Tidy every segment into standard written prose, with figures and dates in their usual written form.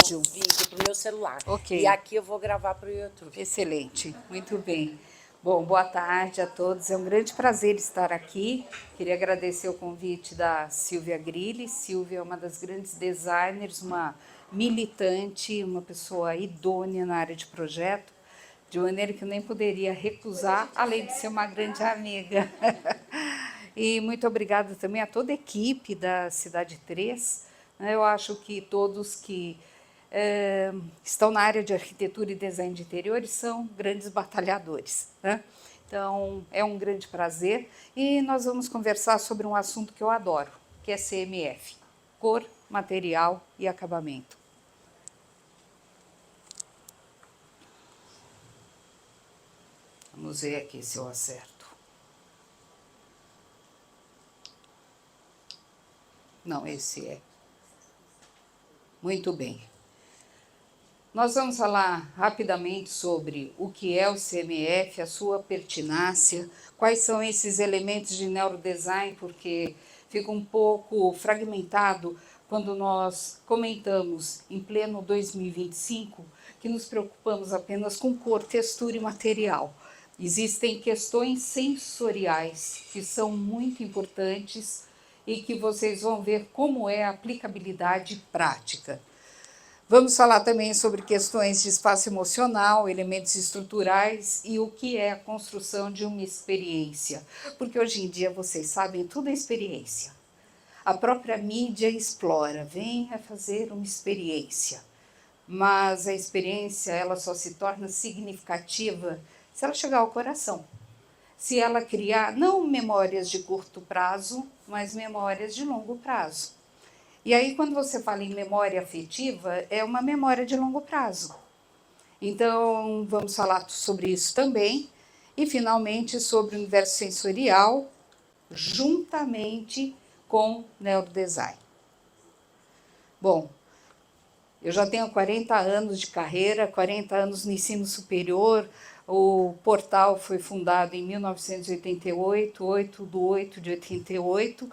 áudio? Vídeo para o meu celular. Ok. E aqui eu vou gravar para o YouTube. Excelente, muito bem. Bom, boa tarde a todos. É um grande prazer estar aqui. Queria agradecer o convite da Silvia Grilli. Silvia é uma das grandes designers, uma militante, uma pessoa idônea na área de projeto, de maneira que eu nem poderia recusar, além de ser uma grande amiga. E muito obrigada também a toda a equipe da Cidade 3. Eu acho que todos que estão na área de arquitetura e design de interiores são grandes batalhadores, né? Então, é um grande prazer e nós vamos conversar sobre um assunto que eu adoro, que é CMF, cor, material e acabamento. Vamos ver aqui se eu acerto. Não, esse é. Muito bem. Nós vamos falar rapidamente sobre o que é o CMF, a sua pertinácia, quais são esses elementos de neurodesign, porque fica um pouco fragmentado quando nós comentamos em pleno 2025 que nos preocupamos apenas com cor, textura e material. Existem questões sensoriais que são muito importantes e que vocês vão ver como é a aplicabilidade prática. Vamos falar também sobre questões de espaço emocional, elementos estruturais e o que é a construção de uma experiência. Porque hoje em dia, vocês sabem, tudo é experiência. A própria mídia explora, venha fazer uma experiência. Mas a experiência ela só se torna significativa se ela chegar ao coração. Se ela criar não memórias de curto prazo, mas memórias de longo prazo. E aí, quando você fala em memória afetiva, é uma memória de longo prazo. Então, vamos falar sobre isso também. E, finalmente, sobre o universo sensorial, juntamente com neurodesign. Bom, eu já tenho 40 anos de carreira, 40 anos no ensino superior. O portal foi fundado em 1988, 8/8/88,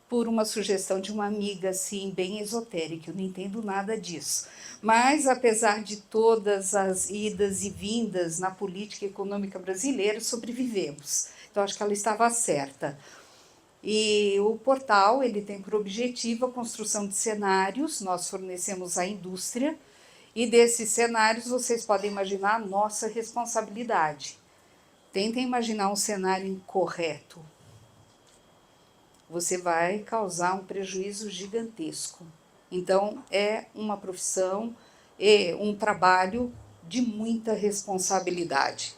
por uma sugestão de uma amiga, assim, bem esotérica. Eu não entendo nada disso. Mas, apesar de todas as idas e vindas na política econômica brasileira, sobrevivemos. Então, acho que ela estava certa. E o portal ele tem por objetivo a construção de cenários, nós fornecemos à indústria, e desses cenários vocês podem imaginar a nossa responsabilidade. Tentem imaginar um cenário incorreto. Você vai causar um prejuízo gigantesco. Então, é uma profissão e um trabalho de muita responsabilidade.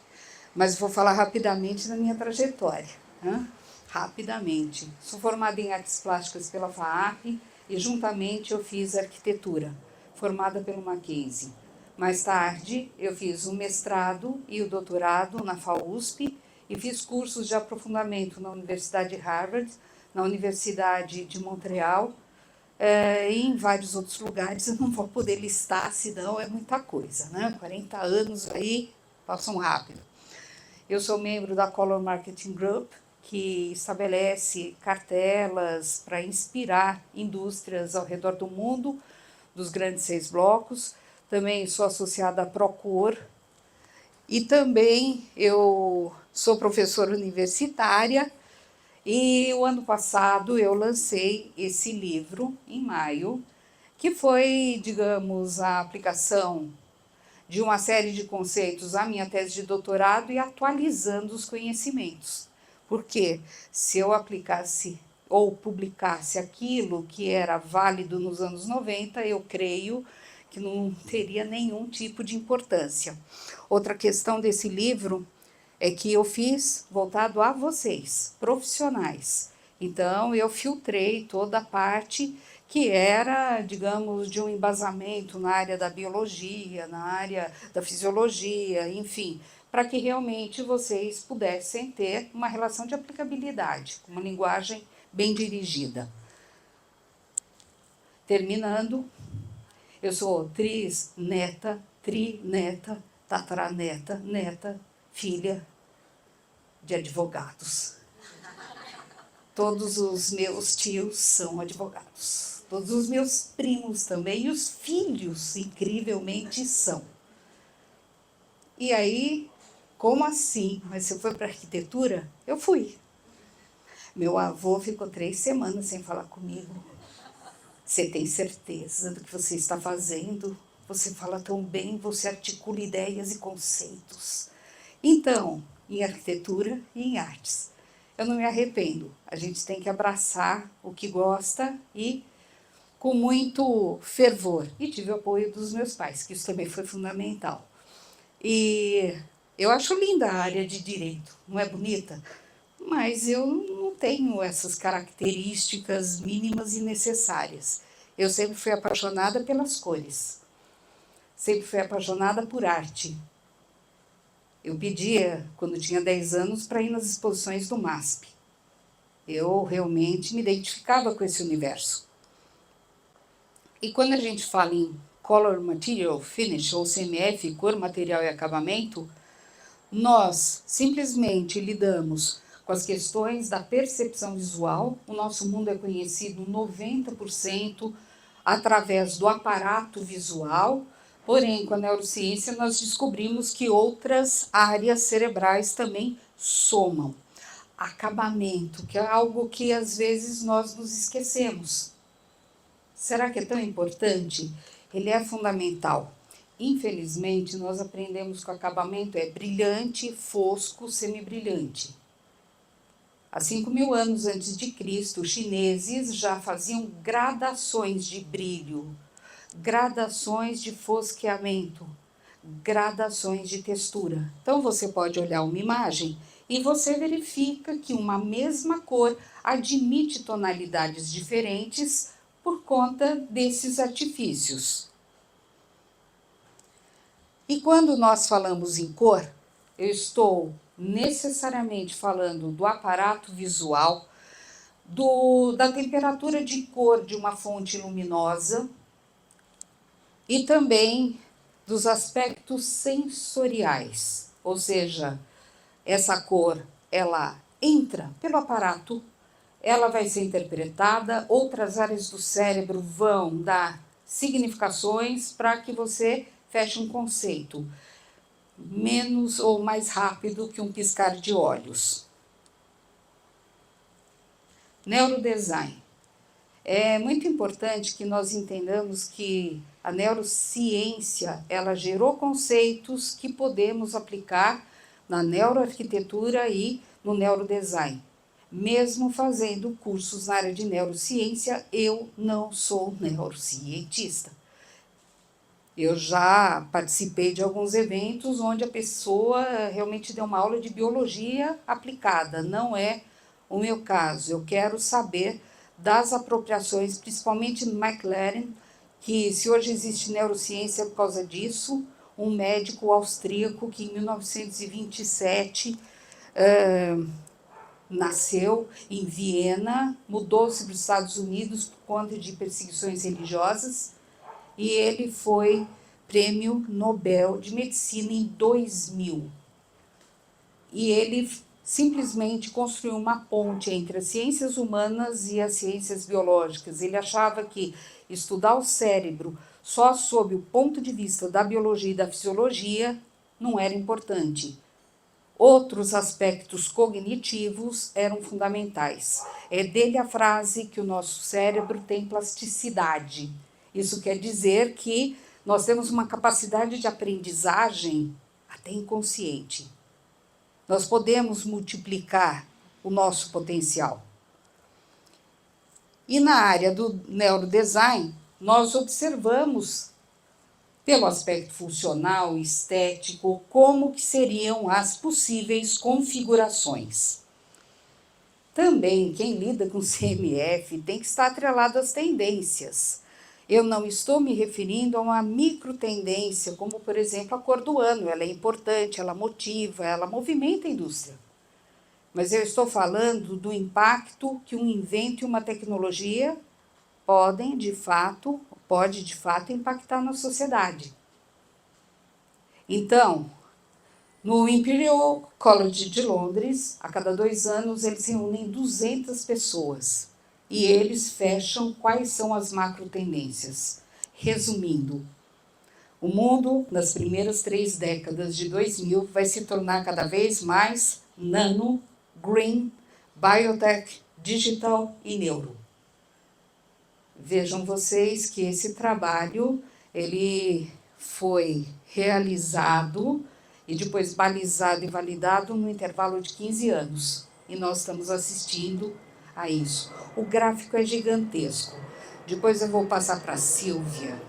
Mas vou falar rapidamente da minha trajetória. Né? Rapidamente. Sou formada em artes plásticas pela FAAP e juntamente eu fiz arquitetura, formada pelo Mackenzie. Mais tarde, eu fiz o mestrado e o doutorado na FAUSP e fiz cursos de aprofundamento na Universidade de Harvard, na Universidade de Montreal e em vários outros lugares. Eu não vou poder listar, senão é muita coisa, né? 40 anos aí passam rápido. Eu sou membro da Color Marketing Group, que estabelece cartelas para inspirar indústrias ao redor do mundo, dos grandes 6 blocos. Também sou associada à Procor. E também eu sou professora universitária. E o ano passado eu lancei esse livro, em maio, que foi, digamos, a aplicação de uma série de conceitos à minha tese de doutorado e atualizando os conhecimentos. Porque se eu aplicasse ou publicasse aquilo que era válido nos anos 90, eu creio que não teria nenhum tipo de importância. Outra questão desse livro é que eu fiz voltado a vocês, profissionais. Então, eu filtrei toda a parte que era, digamos, de um embasamento na área da biologia, na área da fisiologia, enfim, para que realmente vocês pudessem ter uma relação de aplicabilidade, uma linguagem bem dirigida. Terminando, eu sou trisneta, trineta, tataraneta, neta, filha de advogados. Todos os meus tios são advogados. Todos os meus primos também, e os filhos, incrivelmente, são. E aí, como assim? Mas você foi para arquitetura? Eu fui. Meu avô ficou 3 semanas sem falar comigo. Você tem certeza do que você está fazendo? Você fala tão bem, você articula ideias e conceitos. Então, em arquitetura e em artes, eu não me arrependo. A gente tem que abraçar o que gosta e com muito fervor. E tive o apoio dos meus pais, que isso também foi fundamental. E eu acho linda a área de direito, não é bonita? Mas eu não tenho essas características mínimas e necessárias. Eu sempre fui apaixonada pelas cores, sempre fui apaixonada por arte. Eu pedia, quando tinha 10 anos, para ir nas exposições do MASP. Eu realmente me identificava com esse universo. E quando a gente fala em Color Material Finish, ou CMF, cor, material e acabamento, nós simplesmente lidamos com as questões da percepção visual. O nosso mundo é conhecido 90% através do aparato visual, porém, com a neurociência, nós descobrimos que outras áreas cerebrais também somam. Acabamento, que é algo que às vezes nós nos esquecemos. Será que é tão importante? Ele é fundamental. Infelizmente, nós aprendemos que o acabamento é brilhante, fosco, semibrilhante. Há 5.000 anos antes de Cristo, os chineses já faziam gradações de brilho, gradações de fosqueamento, gradações de textura. Então, você pode olhar uma imagem e você verifica que uma mesma cor admite tonalidades diferentes por conta desses artifícios. E quando nós falamos em cor, eu estou necessariamente falando do aparato visual, da temperatura de cor de uma fonte luminosa e também dos aspectos sensoriais, ou seja, essa cor, ela entra pelo aparato, ela vai ser interpretada, outras áreas do cérebro vão dar significações para que você feche um conceito, menos ou mais rápido que um piscar de olhos. Neurodesign. É muito importante que nós entendamos que a neurociência, ela gerou conceitos que podemos aplicar na neuroarquitetura e no neurodesign. Mesmo fazendo cursos na área de neurociência, eu não sou neurocientista. Eu já participei de alguns eventos onde a pessoa realmente deu uma aula de biologia aplicada. Não é o meu caso. Eu quero saber das apropriações, principalmente no McLaren, que se hoje existe neurociência é por causa disso, um médico austríaco que em 1927 nasceu em Viena, mudou-se para os Estados Unidos por conta de perseguições religiosas, e ele foi prêmio Nobel de Medicina em 2000. E ele simplesmente construiu uma ponte entre as ciências humanas e as ciências biológicas. Ele achava que estudar o cérebro só sob o ponto de vista da biologia e da fisiologia não era importante. Outros aspectos cognitivos eram fundamentais. É dele a frase que o nosso cérebro tem plasticidade. Isso quer dizer que nós temos uma capacidade de aprendizagem até inconsciente. Nós podemos multiplicar o nosso potencial. E na área do neurodesign, nós observamos, pelo aspecto funcional e estético, como que seriam as possíveis configurações. Também, quem lida com CMF tem que estar atrelado às tendências. Eu não estou me referindo a uma microtendência, como, por exemplo, a cor do ano. Ela é importante, ela motiva, ela movimenta a indústria. Mas eu estou falando do impacto que um invento e uma tecnologia pode, de fato, impactar na sociedade. Então, no Imperial College de Londres, a cada 2 anos, eles reúnem 200 pessoas. e eles fecham quais são as macro tendências. Resumindo, o mundo, nas primeiras 3 décadas de 2000, vai se tornar cada vez mais nano, green, biotech, digital e neuro. Vejam vocês que esse trabalho ele foi realizado e depois balizado e validado no intervalo de 15 anos. E nós estamos assistindo a isso. O gráfico é gigantesco. Depois eu vou passar para a Silvia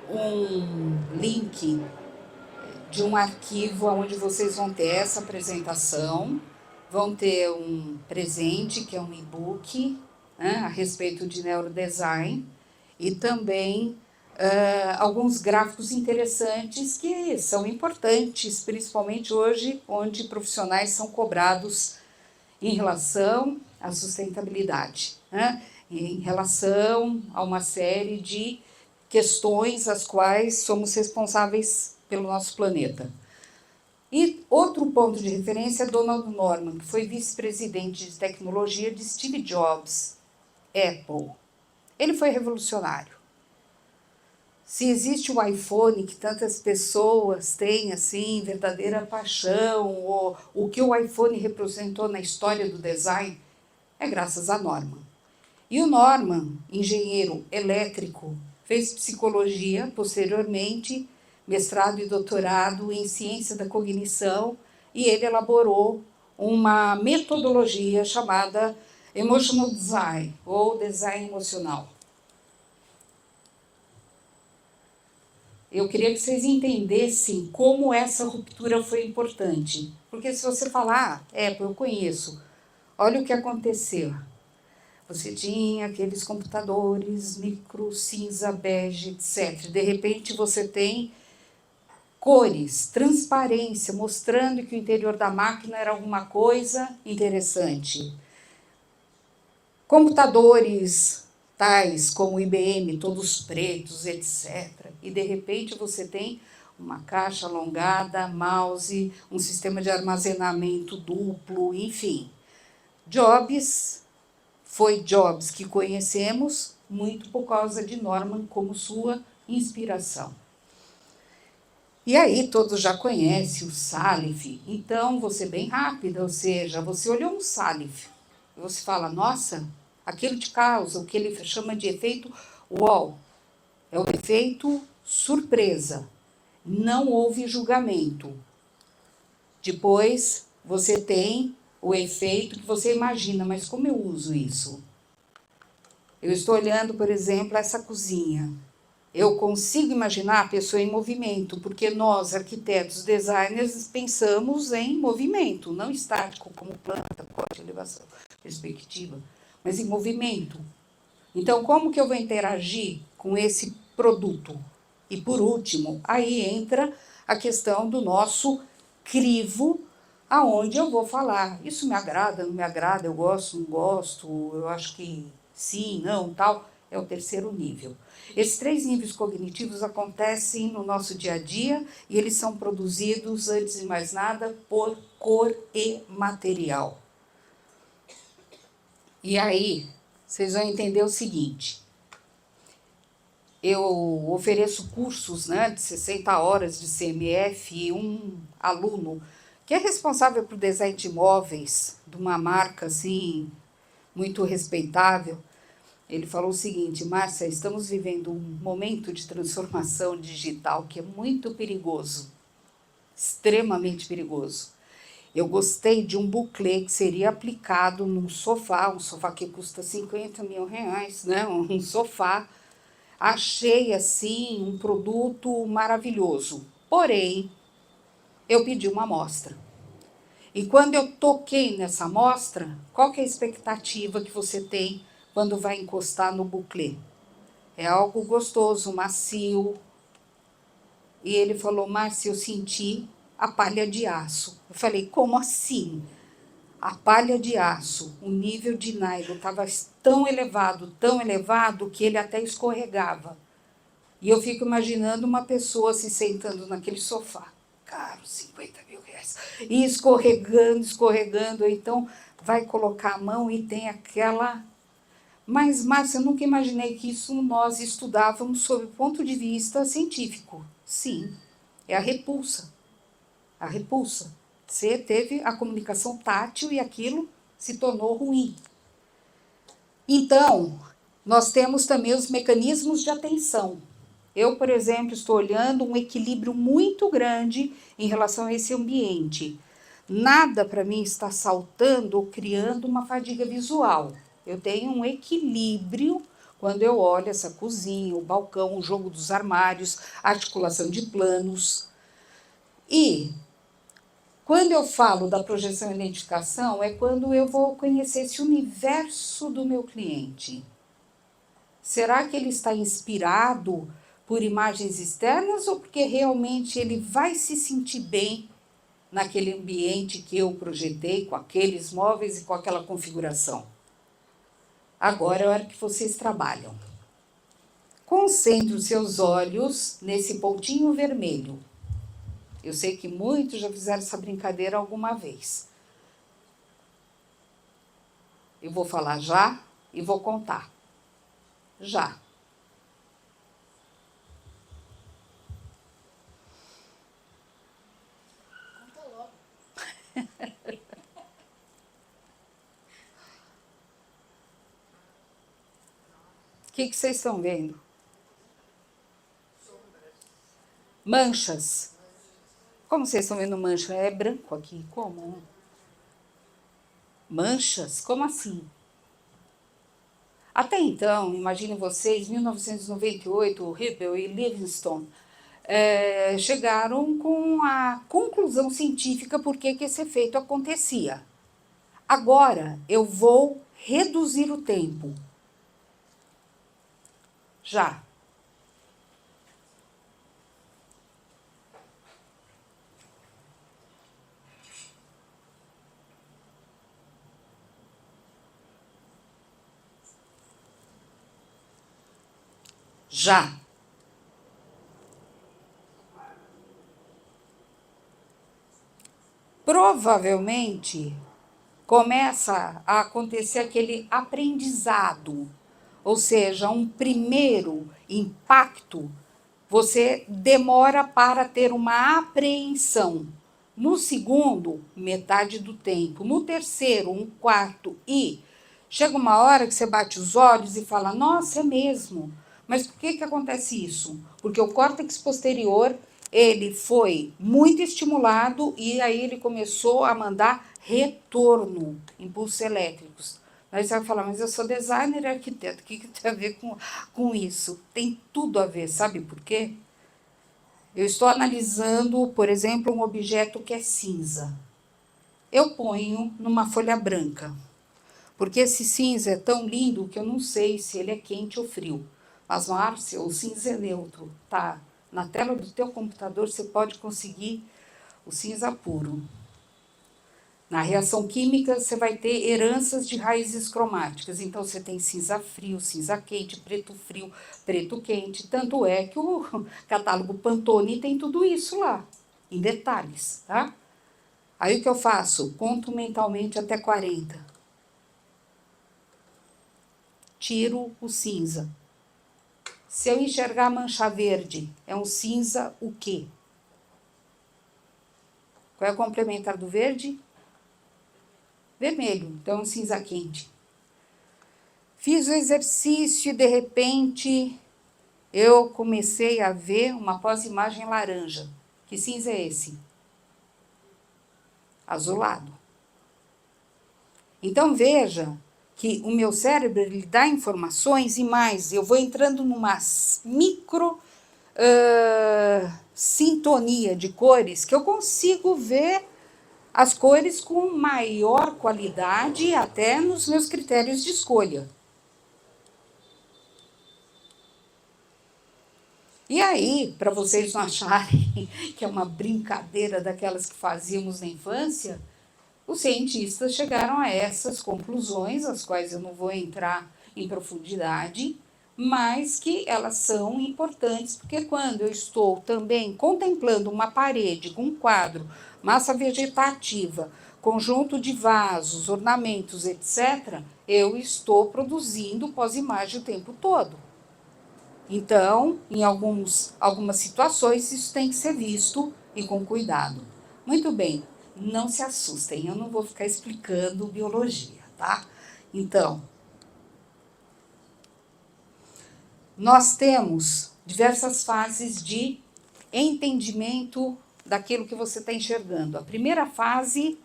um link de um arquivo onde vocês vão ter essa apresentação, vão ter um presente, que é um e-book, né, a respeito de neurodesign, e também alguns gráficos interessantes que são importantes, principalmente hoje, onde profissionais são cobrados em relação à sustentabilidade, né, em relação a uma série de questões às quais somos responsáveis pelo nosso planeta. E outro ponto de referência é Donald Norman, que foi vice-presidente de tecnologia de Steve Jobs, Apple. Ele foi revolucionário. Se existe o iPhone, que tantas pessoas têm assim, verdadeira paixão, ou o que o iPhone representou na história do design, é graças a Norman. E o Norman, engenheiro elétrico, fez psicologia, posteriormente mestrado e doutorado em ciência da cognição, e ele elaborou uma metodologia chamada Emotional Design, ou design emocional. Eu queria que vocês entendessem como essa ruptura foi importante. Porque se você falar, eu conheço, olha o que aconteceu. Você tinha aqueles computadores micro, cinza, bege, etc. De repente você tem cores, transparência, mostrando que o interior da máquina era alguma coisa interessante. Computadores tais como o IBM, todos pretos, etc. E de repente você tem uma caixa alongada, mouse, um sistema de armazenamento duplo, enfim. Foi Jobs que conhecemos muito por causa de Norman como sua inspiração. E aí todos já conhecem o Salif, então vou ser bem rápida, ou seja, você olhou um Salif, você fala, nossa, aquilo te causa o que ele chama de efeito wow, é o efeito surpresa, não houve julgamento. Depois você tem o efeito que você imagina, mas como eu uso isso? Eu estou olhando, por exemplo, essa cozinha. Eu consigo imaginar a pessoa em movimento, porque nós, arquitetos, designers, pensamos em movimento, não estático, como planta, corte, elevação, perspectiva, mas em movimento. Então, como que eu vou interagir com esse produto? E, por último, aí entra a questão do nosso crivo, aonde eu vou falar, isso me agrada, não me agrada, eu gosto, não gosto, eu acho que sim, não, tal, é o terceiro nível. Esses 3 níveis cognitivos acontecem no nosso dia a dia e eles são produzidos, antes de mais nada, por cor e material. E aí, vocês vão entender o seguinte, eu ofereço cursos, né, de 60 horas de CMF e um aluno que é responsável por design de imóveis de uma marca assim, muito respeitável, ele falou o seguinte, Márcia, estamos vivendo um momento de transformação digital que é muito perigoso, extremamente perigoso. Eu gostei de um buclê que seria aplicado num sofá, um sofá que custa 50 mil reais, né? Um sofá. Achei, assim, um produto maravilhoso. Porém, eu pedi uma amostra. E quando eu toquei nessa amostra, qual que é a expectativa que você tem quando vai encostar no buclê? É algo gostoso, macio. E ele falou, Márcia, eu senti a palha de aço. Eu falei, como assim? A palha de aço, o nível de nylon estava tão elevado, que ele até escorregava. E eu fico imaginando uma pessoa se sentando naquele sofá, caro, 50 mil reais, e escorregando, então vai colocar a mão e tem aquela Mas, Márcia, eu nunca imaginei que isso nós estudávamos sob o ponto de vista científico. Sim, é a repulsa. A repulsa. Você teve a comunicação tátil e aquilo se tornou ruim. Então, nós temos também os mecanismos de atenção. Eu, por exemplo, estou olhando um equilíbrio muito grande em relação a esse ambiente. Nada para mim está saltando ou criando uma fadiga visual. Eu tenho um equilíbrio quando eu olho essa cozinha, o balcão, o jogo dos armários, a articulação de planos. E quando eu falo da projeção e identificação, é quando eu vou conhecer esse universo do meu cliente. Será que ele está inspirado por imagens externas ou porque realmente ele vai se sentir bem naquele ambiente que eu projetei, com aqueles móveis e com aquela configuração? Agora é a hora que vocês trabalham. Concentre os seus olhos nesse pontinho vermelho. Eu sei que muitos já fizeram essa brincadeira alguma vez. Eu vou falar já e vou contar. Já. Conta logo. O que vocês estão vendo? Manchas. Como vocês estão vendo mancha? É branco aqui. Como? Manchas? Como assim? Até então, imaginem vocês, 1998, Hubble e Livingstone chegaram com a conclusão científica por que esse efeito acontecia. Agora, eu vou reduzir o tempo. Já. Já. Provavelmente começa a acontecer aquele aprendizado, ou seja, um primeiro impacto, você demora para ter uma apreensão. No segundo, metade do tempo. No terceiro, um quarto. E chega uma hora que você bate os olhos e fala, nossa, é mesmo. Mas por que acontece isso? Porque o córtex posterior, ele foi muito estimulado e aí ele começou a mandar retorno, impulsos elétricos. Aí você vai falar, mas eu sou designer e arquiteto, o que tem a ver com isso? Tem tudo a ver, sabe por quê? Eu estou analisando, por exemplo, um objeto que é cinza. Eu ponho numa folha branca, porque esse cinza é tão lindo que eu não sei se ele é quente ou frio. Mas, Márcia, o cinza é neutro, tá? Na tela do teu computador você pode conseguir o cinza puro. Na reação química, você vai ter heranças de raízes cromáticas. Então, você tem cinza frio, cinza quente, frio, preto quente. Tanto é que o catálogo Pantone tem tudo isso lá, em detalhes, tá? Aí, o que eu faço? Conto mentalmente até 40. Tiro o cinza. Se eu enxergar a mancha verde, é um cinza o quê? Qual é o complementar do verde? Vermelho, então cinza quente. Fiz o exercício e de repente eu comecei a ver uma pós-imagem laranja. Que cinza é esse? Azulado. Então veja que o meu cérebro ele dá informações e mais, eu vou entrando numa micro sintonia de cores que eu consigo ver as cores com maior qualidade até nos meus critérios de escolha. E aí, para vocês não acharem que é uma brincadeira daquelas que fazíamos na infância, os cientistas chegaram a essas conclusões, as quais eu não vou entrar em profundidade, mas que elas são importantes, porque quando eu estou também contemplando uma parede com um quadro, massa vegetativa, conjunto de vasos, ornamentos, etc., eu estou produzindo pós-imagem o tempo todo. Então, em algumas situações, isso tem que ser visto e com cuidado. Muito bem, não se assustem, eu não vou ficar explicando biologia, tá? Então, nós temos diversas fases de entendimento daquilo que você está enxergando. A primeira fase,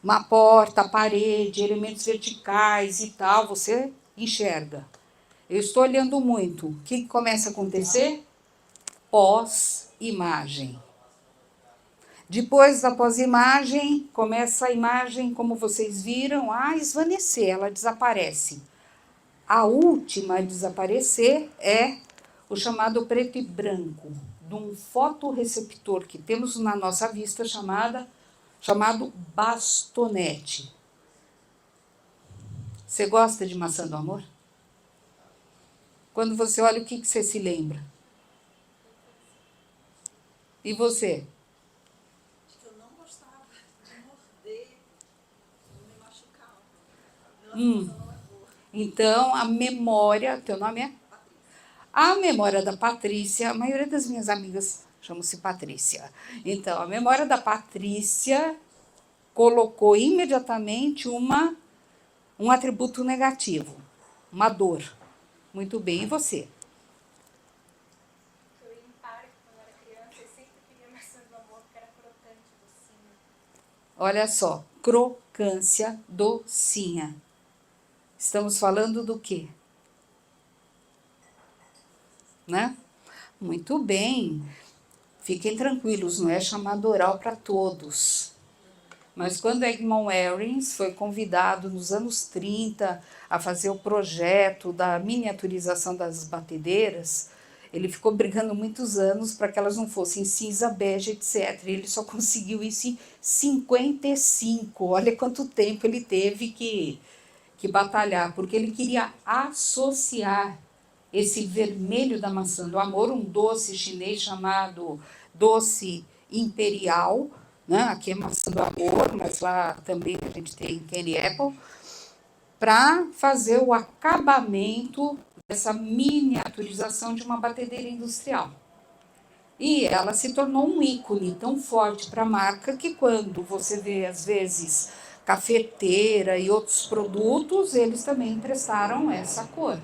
uma porta, parede, elementos verticais e tal, você enxerga. Eu estou olhando muito. O que começa a acontecer? Pós-imagem. Depois da pós-imagem, começa a imagem, como vocês viram, a esvanecer, ela desaparece. A última a desaparecer é o chamado preto e branco, de um fotorreceptor que temos na nossa vista chamado bastonete. Você gosta de maçã do amor? Quando você olha, o que você se lembra? E você? Eu não gostava de morder, não me machucava. Não é boa. Então, a memória, teu nome é? A memória da Patrícia, a maioria das minhas amigas chamam-se Patrícia. Então, a memória da Patrícia colocou imediatamente um atributo negativo, uma dor. Muito bem, e você? Eu ia em parque quando era criança e sempre queria maçã do amor, porque era crocante, docinho. Olha só, crocância docinha. Estamos falando do quê? Né? Muito bem. Fiquem tranquilos, não é chamado oral para todos. Mas quando Edmond Herrings foi convidado nos anos 30 a fazer o projeto da miniaturização das batedeiras, ele ficou brigando muitos anos para que elas não fossem cinza, bege, etc. E ele só conseguiu isso em 55. Olha quanto tempo ele teve que batalhar, porque ele queria associar esse vermelho da maçã do amor, um doce chinês chamado doce imperial, né? Aqui é maçã do amor, mas lá também a gente tem candy apple, para fazer o acabamento dessa miniaturização de uma batedeira industrial. E ela se tornou um ícone tão forte para a marca que quando você vê, às vezes, cafeteira e outros produtos, eles também emprestaram essa cor.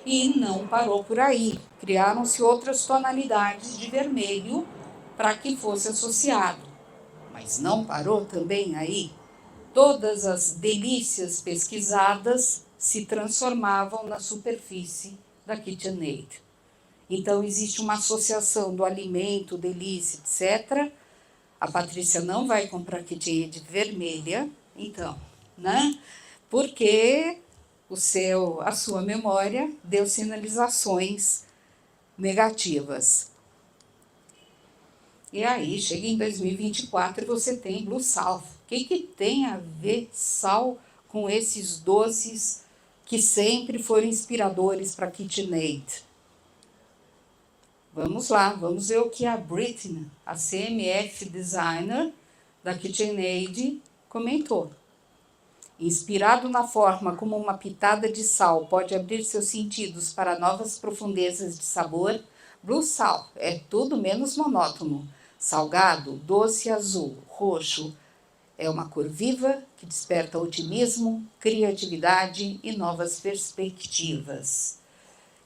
E não parou por aí. Criaram-se outras tonalidades de vermelho para que fosse associado. Mas não parou também aí. Todas as delícias pesquisadas se transformavam na superfície da KitchenAid. Então, existe uma associação do alimento, delícia, etc. A Patrícia não vai comprar KitchenAid vermelha, então, né? Porque a sua memória deu sinalizações negativas. E aí, chega em 2024 e você tem Blue Sal. O que tem a ver sal com esses doces que sempre foram inspiradores para KitchenAid? Vamos lá, vamos ver o que a Britney, a CMF designer da KitchenAid, comentou. Inspirado na forma como uma pitada de sal pode abrir seus sentidos para novas profundezas de sabor, Blue Sal é tudo menos monótono. Salgado, doce azul, roxo. É uma cor viva que desperta otimismo, criatividade e novas perspectivas.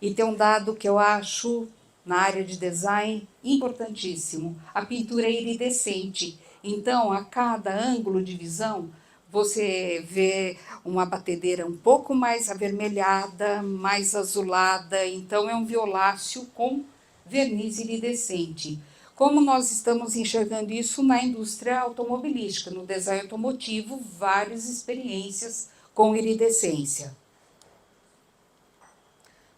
E tem um dado que eu acho, na área de design, importantíssimo. A pintura é iridescente. Então, a cada ângulo de visão, você vê uma batedeira um pouco mais avermelhada, mais azulada. Então, é um violáceo com verniz iridescente. Como nós estamos enxergando isso na indústria automobilística, no design automotivo, várias experiências com iridescência.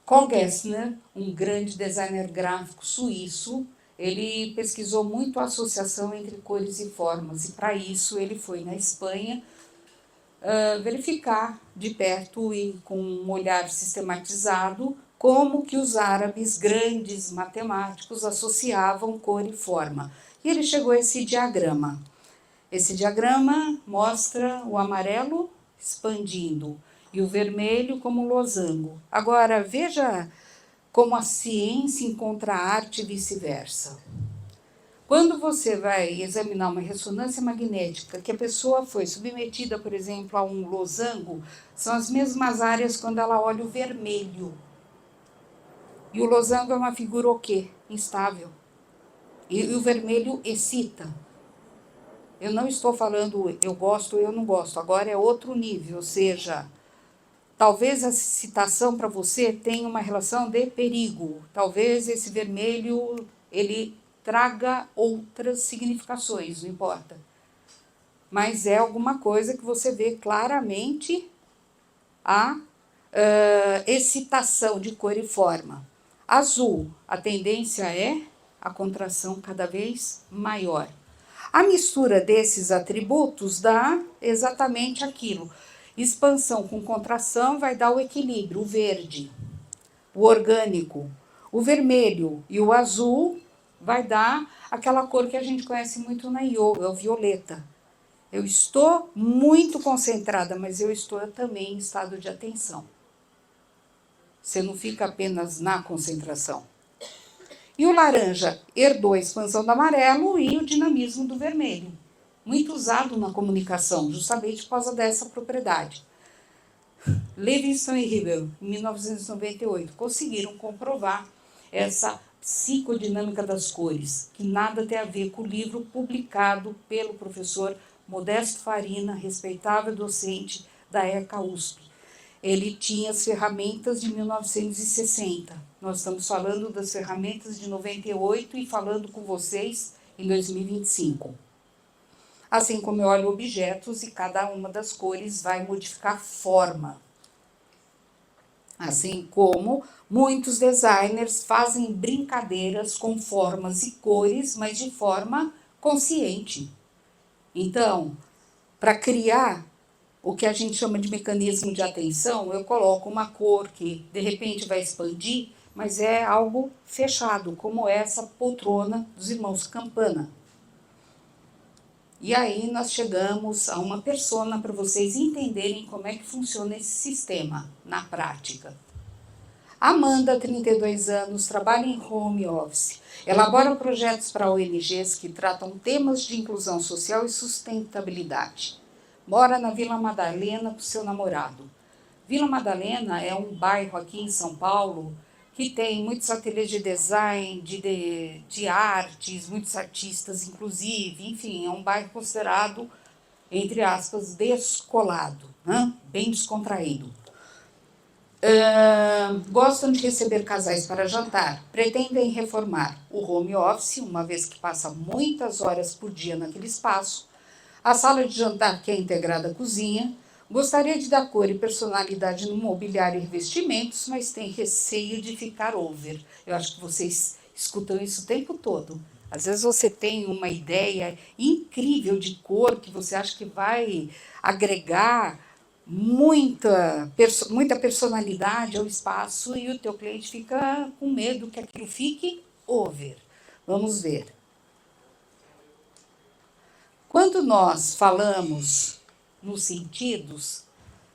Carl Gessner, um grande designer gráfico suíço, ele pesquisou muito a associação entre cores e formas, e para isso ele foi na Espanha verificar de perto e com um olhar sistematizado como que os árabes, grandes matemáticos, associavam cor e forma. E ele chegou a esse diagrama. Esse diagrama mostra o amarelo expandindo e o vermelho como um losango. Agora, veja como a ciência encontra a arte e vice-versa. Quando você vai examinar uma ressonância magnética, que a pessoa foi submetida, por exemplo, a um losango, são as mesmas áreas quando ela olha o vermelho. E o losango é uma figura o quê? Instável. E o vermelho excita. Eu não estou falando eu gosto ou eu não gosto, agora é outro nível, ou seja, talvez a excitação para você tenha uma relação de perigo, talvez esse vermelho ele traga outras significações, não importa. Mas é alguma coisa que você vê claramente a excitação de cor e forma. Azul, a tendência é a contração cada vez maior. A mistura desses atributos dá exatamente aquilo. Expansão com contração vai dar o equilíbrio, o verde, o orgânico. O vermelho e o azul vai dar aquela cor que a gente conhece muito na yoga, é o violeta. Eu estou muito concentrada, mas eu estou também em estado de atenção. Você não fica apenas na concentração. E o laranja herdou a expansão do amarelo e o dinamismo do vermelho. Muito usado na comunicação, justamente por causa dessa propriedade. Livingston e Hubble, em 1998, conseguiram comprovar essa psicodinâmica das cores, que nada tem a ver com o livro publicado pelo professor Modesto Farina, respeitável docente da ECA USP. Ele tinha as ferramentas de 1960. Nós estamos falando das ferramentas de 98 e falando com vocês em 2025. Assim como eu olho objetos e cada uma das cores vai modificar forma. Assim como muitos designers fazem brincadeiras com formas e cores, mas de forma consciente. Então, para criar o que a gente chama de mecanismo de atenção, eu coloco uma cor que de repente vai expandir, mas é algo fechado, como essa poltrona dos irmãos Campana. E aí nós chegamos a uma persona para vocês entenderem como é que funciona esse sistema na prática. Amanda, 32 anos, trabalha em home office, elabora projetos para ONGs que tratam temas de inclusão social e sustentabilidade. Mora na Vila Madalena com seu namorado. Vila Madalena é um bairro aqui em São Paulo que tem muitos ateliês de design, de artes, muitos artistas inclusive, enfim, é um bairro considerado, entre aspas, descolado, né? Bem descontraído. Gostam de receber casais para jantar, pretendem reformar o home office, uma vez que passa muitas horas por dia naquele espaço, a sala de jantar que é integrada à cozinha, gostaria de dar cor e personalidade no mobiliário e revestimentos, mas tem receio de ficar over. Eu acho que vocês escutam isso o tempo todo. Às vezes você tem uma ideia incrível de cor que você acha que vai agregar muita personalidade ao espaço e o teu cliente fica com medo que aquilo fique over. Vamos ver. Quando nós falamos nos sentidos,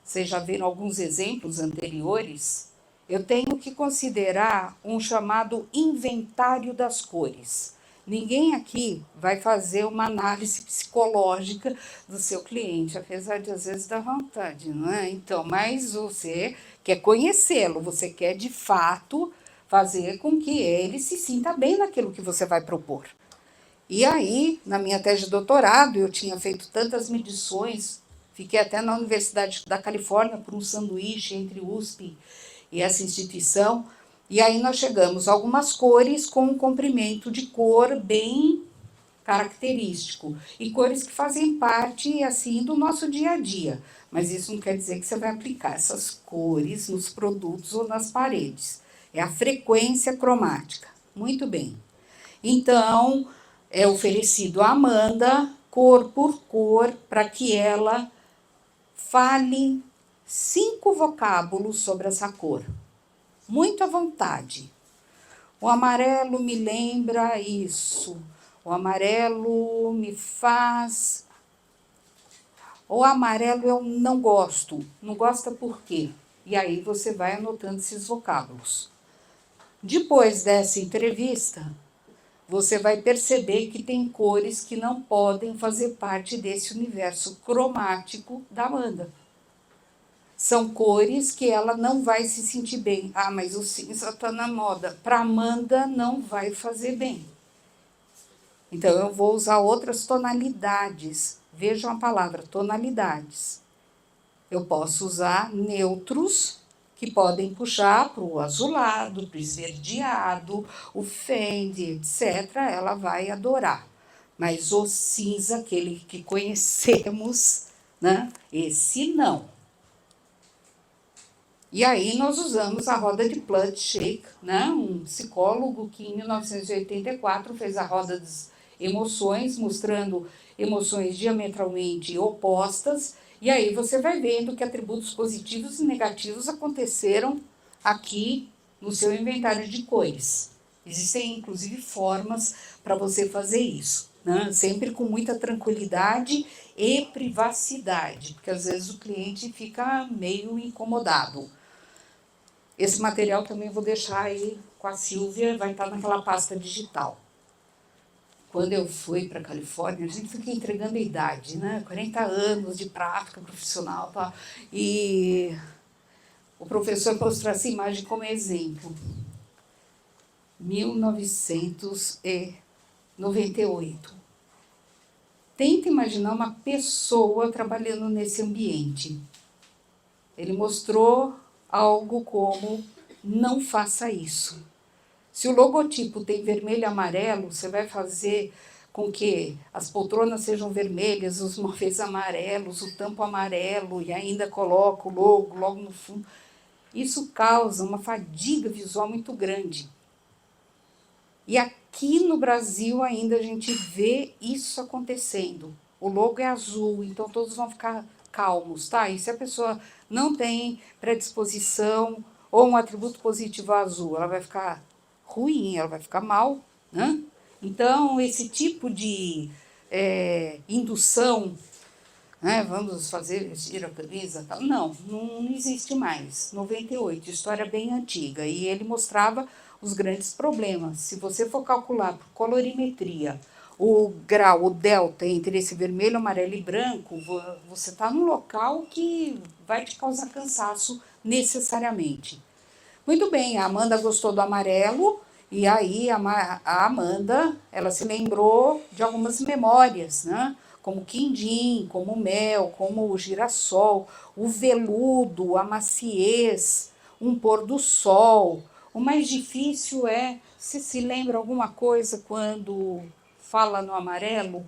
vocês já viram alguns exemplos anteriores, eu tenho que considerar um chamado inventário das cores. Ninguém aqui vai fazer uma análise psicológica do seu cliente, apesar de às vezes dar vontade, não é? Então, mas você quer conhecê-lo, você quer de fato fazer com que ele se sinta bem naquilo que você vai propor. E aí, na minha tese de doutorado, eu tinha feito tantas medições, fiquei até na Universidade da Califórnia por um sanduíche entre USP e essa instituição, e aí nós chegamos a algumas cores com um comprimento de cor bem característico, e cores que fazem parte, assim, do nosso dia a dia, mas isso não quer dizer que você vai aplicar essas cores nos produtos ou nas paredes, é a frequência cromática. Muito bem. Então, é oferecido a Amanda, cor por cor, para que ela fale 5 vocábulos sobre essa cor. Muito à vontade. O amarelo me lembra isso. O amarelo me faz O amarelo eu não gosto. Não gosta por quê? E aí você vai anotando esses vocábulos. Depois dessa entrevista, você vai perceber que tem cores que não podem fazer parte desse universo cromático da Amanda. São cores que ela não vai se sentir bem. Ah, mas o cinza está na moda. Para Amanda não vai fazer bem. Então, eu vou usar outras tonalidades. Vejam a palavra, tonalidades. Eu posso usar neutros, que podem puxar para o azulado, para o esverdeado, o fende, etc. Ela vai adorar. Mas o cinza, aquele que conhecemos, né? Esse não. E aí nós usamos a roda de Plutchik, né? Um psicólogo que em 1984 fez a roda das emoções, mostrando emoções diametralmente opostas, e aí você vai vendo que atributos positivos e negativos aconteceram aqui no seu inventário de cores. Existem, inclusive, formas para você fazer isso, né? Sempre com muita tranquilidade e privacidade, porque às vezes o cliente fica meio incomodado. Esse material também vou deixar aí com a Silvia, vai estar naquela pasta digital. Quando eu fui para a Califórnia, a gente fica entregando a idade, né? 40 anos de prática profissional, tá? E o professor mostrou essa imagem como exemplo. 1998. Tenta imaginar uma pessoa trabalhando nesse ambiente. Ele mostrou algo como: não faça isso. Se o logotipo tem vermelho e amarelo, você vai fazer com que as poltronas sejam vermelhas, os móveis amarelos, o tampo amarelo, e ainda coloca o logo no fundo. Isso causa uma fadiga visual muito grande. E aqui no Brasil ainda a gente vê isso acontecendo. O logo é azul, então todos vão ficar calmos, tá? E se a pessoa não tem predisposição ou um atributo positivo azul, ela vai ficar ruim, ela vai ficar mal, né? Então, esse tipo de indução, né, vamos fazer vestir a camisa, tal, não existe mais. 98, história bem antiga, e ele mostrava os grandes problemas. Se você for calcular por colorimetria o grau, o delta entre esse vermelho, amarelo e branco, você está num local que vai te causar cansaço necessariamente. Muito bem, a Amanda gostou do amarelo, e aí a Amanda, ela se lembrou de algumas memórias, né? Como quindim, como mel, como o girassol, o veludo, a maciez, um pôr do sol. O mais difícil é, se lembra alguma coisa quando fala no amarelo,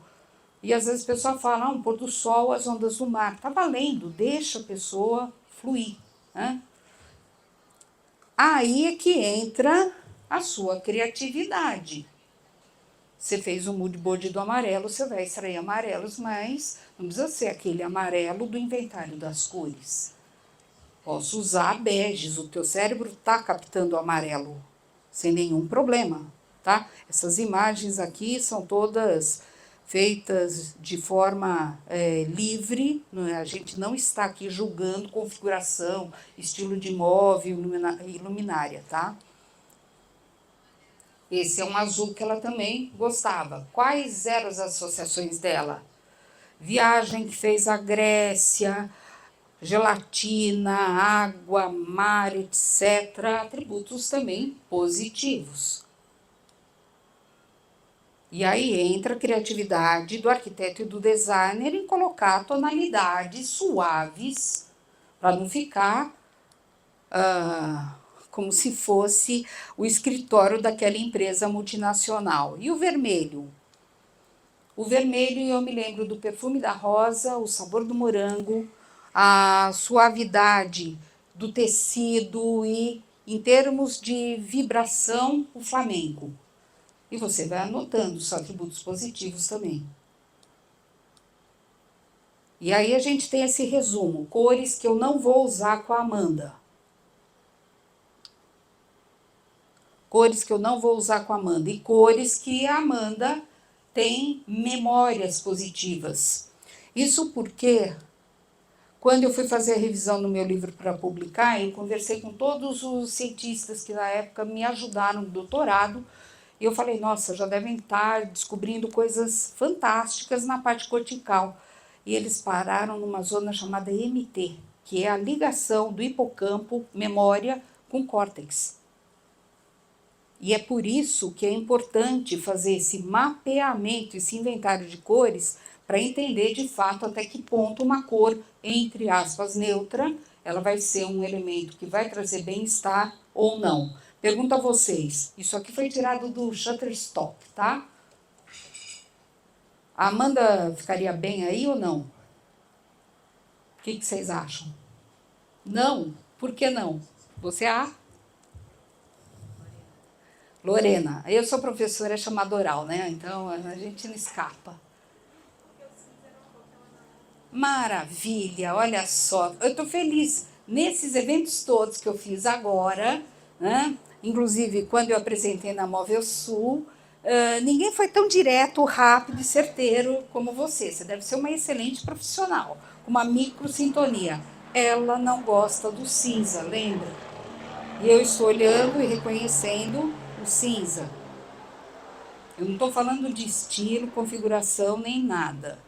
e às vezes a pessoa fala, um pôr do sol, as ondas do mar. Tá valendo, deixa a pessoa fluir, né? Aí é que entra a sua criatividade. Você fez um mood board do amarelo, você vai extrair amarelos, mas não precisa ser aquele amarelo do inventário das cores. Posso usar beges, o teu cérebro está captando o amarelo, sem nenhum problema, tá? Essas imagens aqui são todas feitas de forma livre, né? A gente não está aqui julgando configuração, estilo de móvel, luminária, tá? Esse é um azul que ela também gostava. Quais eram as associações dela? Viagem que fez à Grécia, gelatina, água, mar, etc. Atributos também positivos. E aí entra a criatividade do arquiteto e do designer em colocar tonalidades suaves, para não ficar como se fosse o escritório daquela empresa multinacional. E o vermelho? O vermelho, eu me lembro do perfume da rosa, o sabor do morango, a suavidade do tecido e, em termos de vibração, o flamenco. E você vai anotando os atributos positivos também. E aí a gente tem esse resumo, cores que eu não vou usar com a Amanda. Cores que eu não vou usar com a Amanda e cores que a Amanda tem memórias positivas. Isso porque Quando eu fui fazer a revisão no meu livro para publicar, eu conversei com todos os cientistas que na época me ajudaram no doutorado, e eu falei, nossa, já devem estar descobrindo coisas fantásticas na parte cortical. E eles pararam numa zona chamada MT, que é a ligação do hipocampo, memória, com córtex. E é por isso que é importante fazer esse mapeamento, esse inventário de cores, para entender de fato até que ponto uma cor, entre aspas, neutra, ela vai ser um elemento que vai trazer bem-estar ou não. Pergunto a vocês, isso aqui foi tirado do Shutterstock, tá? A Amanda ficaria bem aí ou não? O que vocês acham? Não? Por que não? Você é a Lorena. Eu sou professora chamada oral, né? Então a gente não escapa. Maravilha, olha só. Eu estou feliz. Nesses eventos todos que eu fiz agora, né? Inclusive quando eu apresentei na Móvel Sul, ninguém foi tão direto, rápido e certeiro como você. Você deve ser uma excelente profissional, com uma microsintonia. Ela não gosta do cinza, lembra? E eu estou olhando e reconhecendo o cinza. Eu não estou falando de estilo, configuração, nem nada.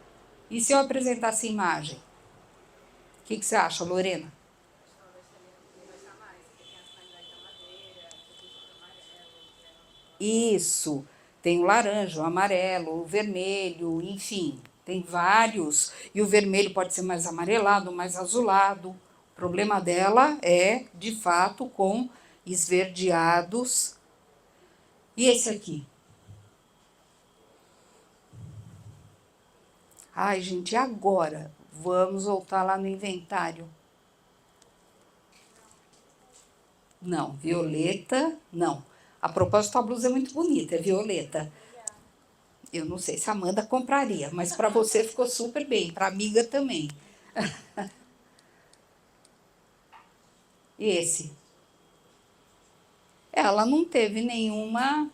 E se eu apresentasse imagem? O que você acha, Lorena? Isso, tem o laranja, o amarelo, o vermelho, enfim, tem vários. E o vermelho pode ser mais amarelado, mais azulado. O problema dela é, de fato, com esverdeados. E esse aqui? Ai, gente, e agora? Vamos voltar lá no inventário. Não, violeta, não. A propósito, a blusa é muito bonita, é violeta. Eu não sei se a Amanda compraria, mas para você ficou super bem, para a amiga também. E esse? Ela não teve nenhuma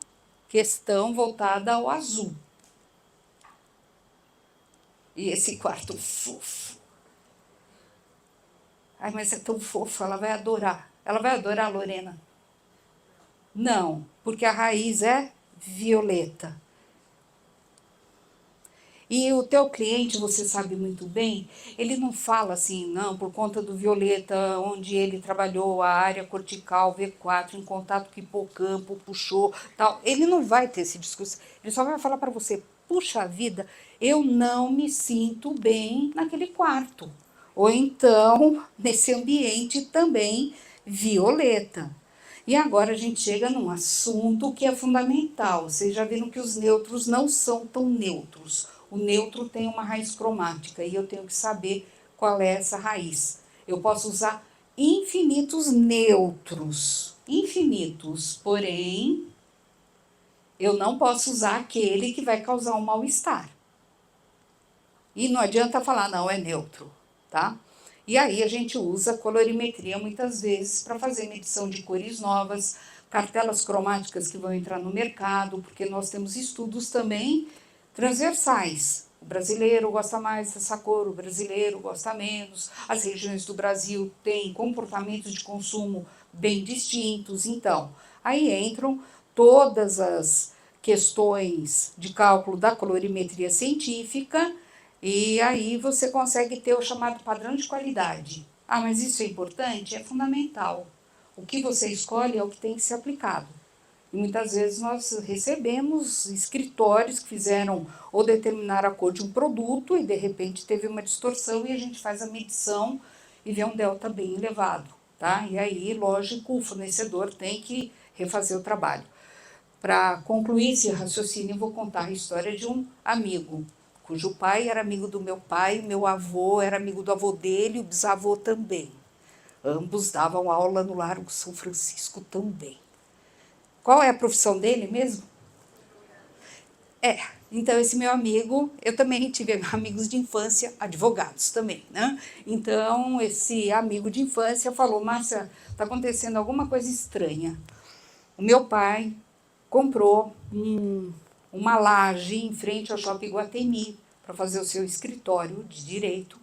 questão voltada ao azul. E esse quarto fofo. Ai, mas é tão fofo, ela vai adorar. Ela vai adorar a Lorena. Não, porque a raiz é violeta. E o teu cliente, você sabe muito bem, ele não fala assim, não, por conta do violeta, onde ele trabalhou a área cortical V4, em contato com o hipocampo, puxou, tal. Ele não vai ter esse discurso. Ele só vai falar para você, puxa vida, eu não me sinto bem naquele quarto. Ou então, nesse ambiente também violeta. E agora a gente chega num assunto que é fundamental. Vocês já viram que os neutros não são tão neutros. O neutro tem uma raiz cromática e eu tenho que saber qual é essa raiz. Eu posso usar infinitos neutros, infinitos, porém, eu não posso usar aquele que vai causar um mal-estar. E não adianta falar, não, é neutro, tá? E aí a gente usa colorimetria muitas vezes para fazer medição de cores novas, cartelas cromáticas que vão entrar no mercado, porque nós temos estudos também transversais. O brasileiro gosta mais dessa cor, o brasileiro gosta menos. As regiões do Brasil têm comportamentos de consumo bem distintos. Então, aí entram todas as questões de cálculo da colorimetria científica, e aí você consegue ter o chamado padrão de qualidade. Ah, mas isso é importante? É fundamental. O que você escolhe é o que tem que ser aplicado. E muitas vezes nós recebemos escritórios que fizeram ou determinar a cor de um produto e de repente teve uma distorção e a gente faz a medição e vê um delta bem elevado, tá? E aí, lógico, o fornecedor tem que refazer o trabalho. Para concluir esse raciocínio, eu vou contar a história de um amigo, cujo pai era amigo do meu avô era amigo do avô dele, o bisavô também. Ambos davam aula no Largo São Francisco também. Qual é a profissão dele mesmo? Então esse meu amigo, eu também tive amigos de infância, advogados também, né? Então esse amigo de infância falou, Márcia, está acontecendo alguma coisa estranha. O meu pai comprou uma laje em frente ao Shopping Iguatemi para fazer o seu escritório de direito.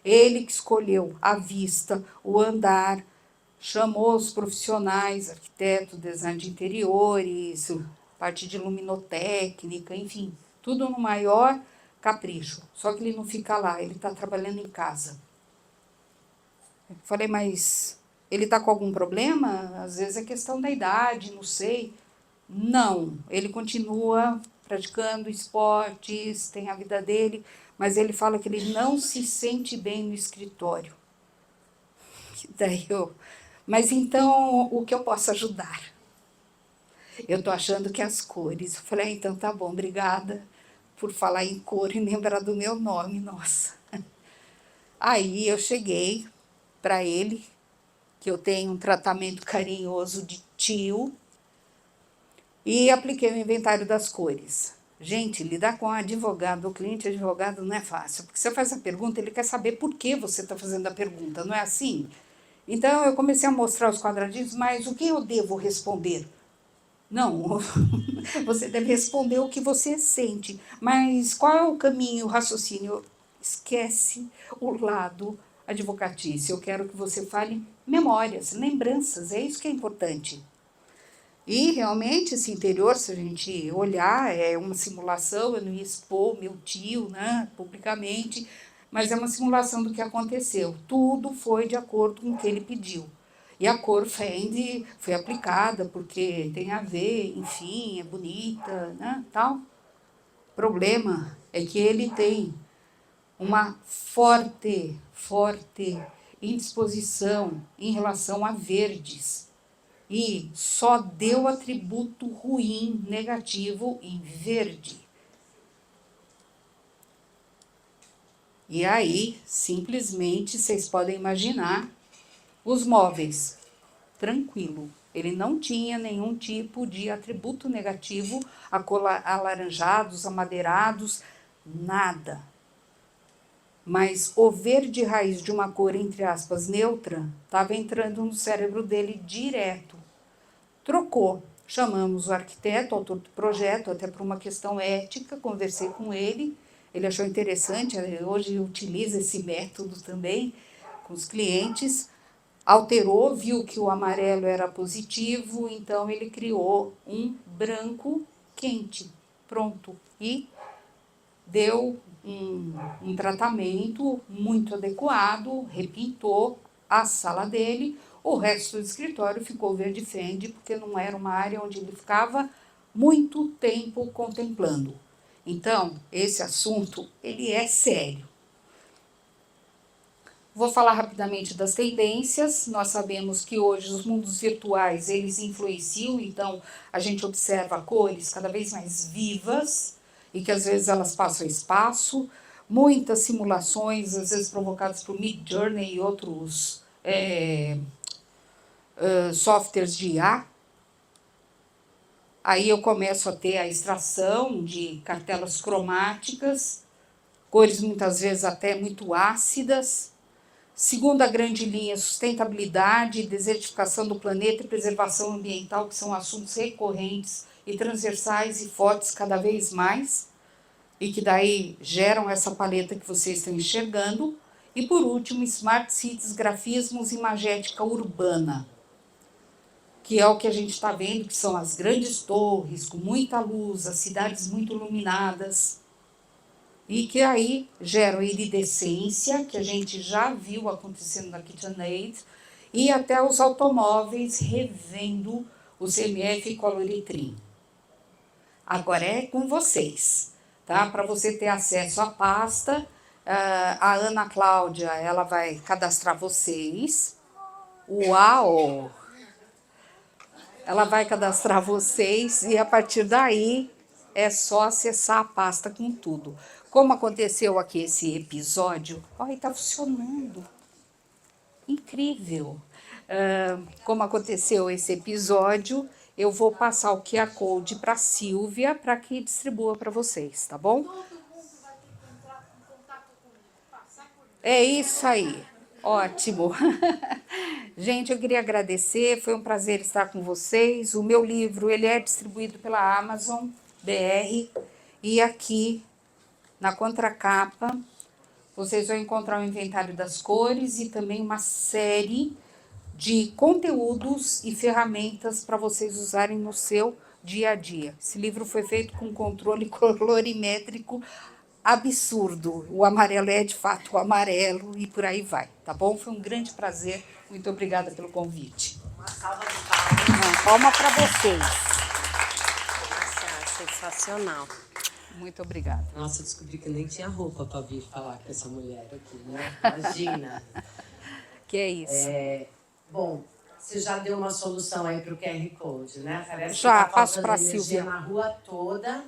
Ele que escolheu a vista, o andar, chamou os profissionais, arquiteto, design de interiores, parte de luminotécnica, enfim, tudo no maior capricho. Só que ele não fica lá, ele está trabalhando em casa. Eu falei, mas ele está com algum problema? Às vezes é questão da idade, não sei. Não, ele continua praticando esportes, tem a vida dele, mas ele fala que ele não se sente bem no escritório. Daí mas então, o que eu posso ajudar? Eu estou achando que as cores. Eu falei, então tá bom, obrigada por falar em cor e lembrar do meu nome, nossa. Aí eu cheguei para ele, que eu tenho um tratamento carinhoso de tio, e apliquei o inventário das cores. Gente, lidar com advogado, o cliente advogado não é fácil, porque você faz a pergunta, ele quer saber por que você está fazendo a pergunta, não é assim? Então, eu comecei a mostrar os quadradinhos, mas o que eu devo responder? Não, você deve responder o que você sente, mas qual é o caminho, o raciocínio? Esquece o lado advocatício, eu quero que você fale memórias, lembranças, é isso que é importante. E, realmente, esse interior, se a gente olhar, é uma simulação, eu não ia expor meu tio, né, publicamente, mas é uma simulação do que aconteceu. Tudo foi de acordo com o que ele pediu. E a cor Fendi foi aplicada porque tem a ver, enfim, é bonita, né, tal. O problema é que ele tem uma forte indisposição em relação a verdes. E só deu atributo ruim, negativo em verde. E aí, simplesmente, vocês podem imaginar os móveis. Tranquilo. Ele não tinha nenhum tipo de atributo negativo, alaranjados, amadeirados, nada. Mas o verde raiz de uma cor, entre aspas, neutra, estava entrando no cérebro dele direto. Trocou. Chamamos o arquiteto, autor do projeto, até por uma questão ética, conversei com ele achou interessante, hoje utiliza esse método também com os clientes, alterou, viu que o amarelo era positivo, então ele criou um branco quente, pronto, e deu um tratamento muito adequado, repintou a sala dele, o resto do escritório ficou verde Fendi, porque não era uma área onde ele ficava muito tempo contemplando. Então, esse assunto, ele é sério. Vou falar rapidamente das tendências. Nós sabemos que hoje os mundos virtuais, eles influenciam, então a gente observa cores cada vez mais vivas e que às vezes elas passam espaço, muitas simulações, às vezes provocadas por Midjourney e outros softwares de IA. Aí eu começo a ter a extração de cartelas cromáticas, cores muitas vezes até muito ácidas. Segunda grande linha, sustentabilidade, desertificação do planeta e preservação ambiental, que são assuntos recorrentes e transversais e fortes cada vez mais, e que daí geram essa paleta que vocês estão enxergando. E por último, Smart Cities, grafismos e imagética urbana, que é o que a gente está vendo, que são as grandes torres com muita luz, as cidades muito iluminadas, e que aí geram iridescência, que a gente já viu acontecendo na KitchenAid, e até os automóveis revendo o CMF e Coloritrim. Agora é com vocês, tá? Para você ter acesso à pasta, a Ana Cláudia, ela vai cadastrar vocês. Uau! Ela vai cadastrar vocês e a partir daí é só acessar a pasta com tudo. Como aconteceu aqui esse episódio, olha, está funcionando. Incrível. Como aconteceu esse episódio, eu vou passar o QR Code para a Silvia para que distribua para vocês, tá bom? Todo mundo vai ter que entrar em contato comigo, passar por mim. É isso aí. Ótimo. Gente, eu queria agradecer, foi um prazer estar com vocês. O meu livro, ele é distribuído pela Amazon BR e aqui na contracapa vocês vão encontrar o inventário das cores e também uma série de conteúdos e ferramentas para vocês usarem no seu dia a dia. Esse livro foi feito com controle colorimétrico absurdo. O amarelo é de fato o amarelo e por aí vai, tá bom? Foi um grande prazer. Muito obrigada pelo convite. Uma salva de palmas. Palma para vocês. Nossa, sensacional. Muito obrigada. Nossa, eu descobri que eu nem tinha roupa para vir falar com essa mulher aqui, né? Imagina. Que é isso. Bom, você já deu uma solução aí para o QR Code, né? Parece Já, que tá passo faltando pra energia Silvia. na rua toda.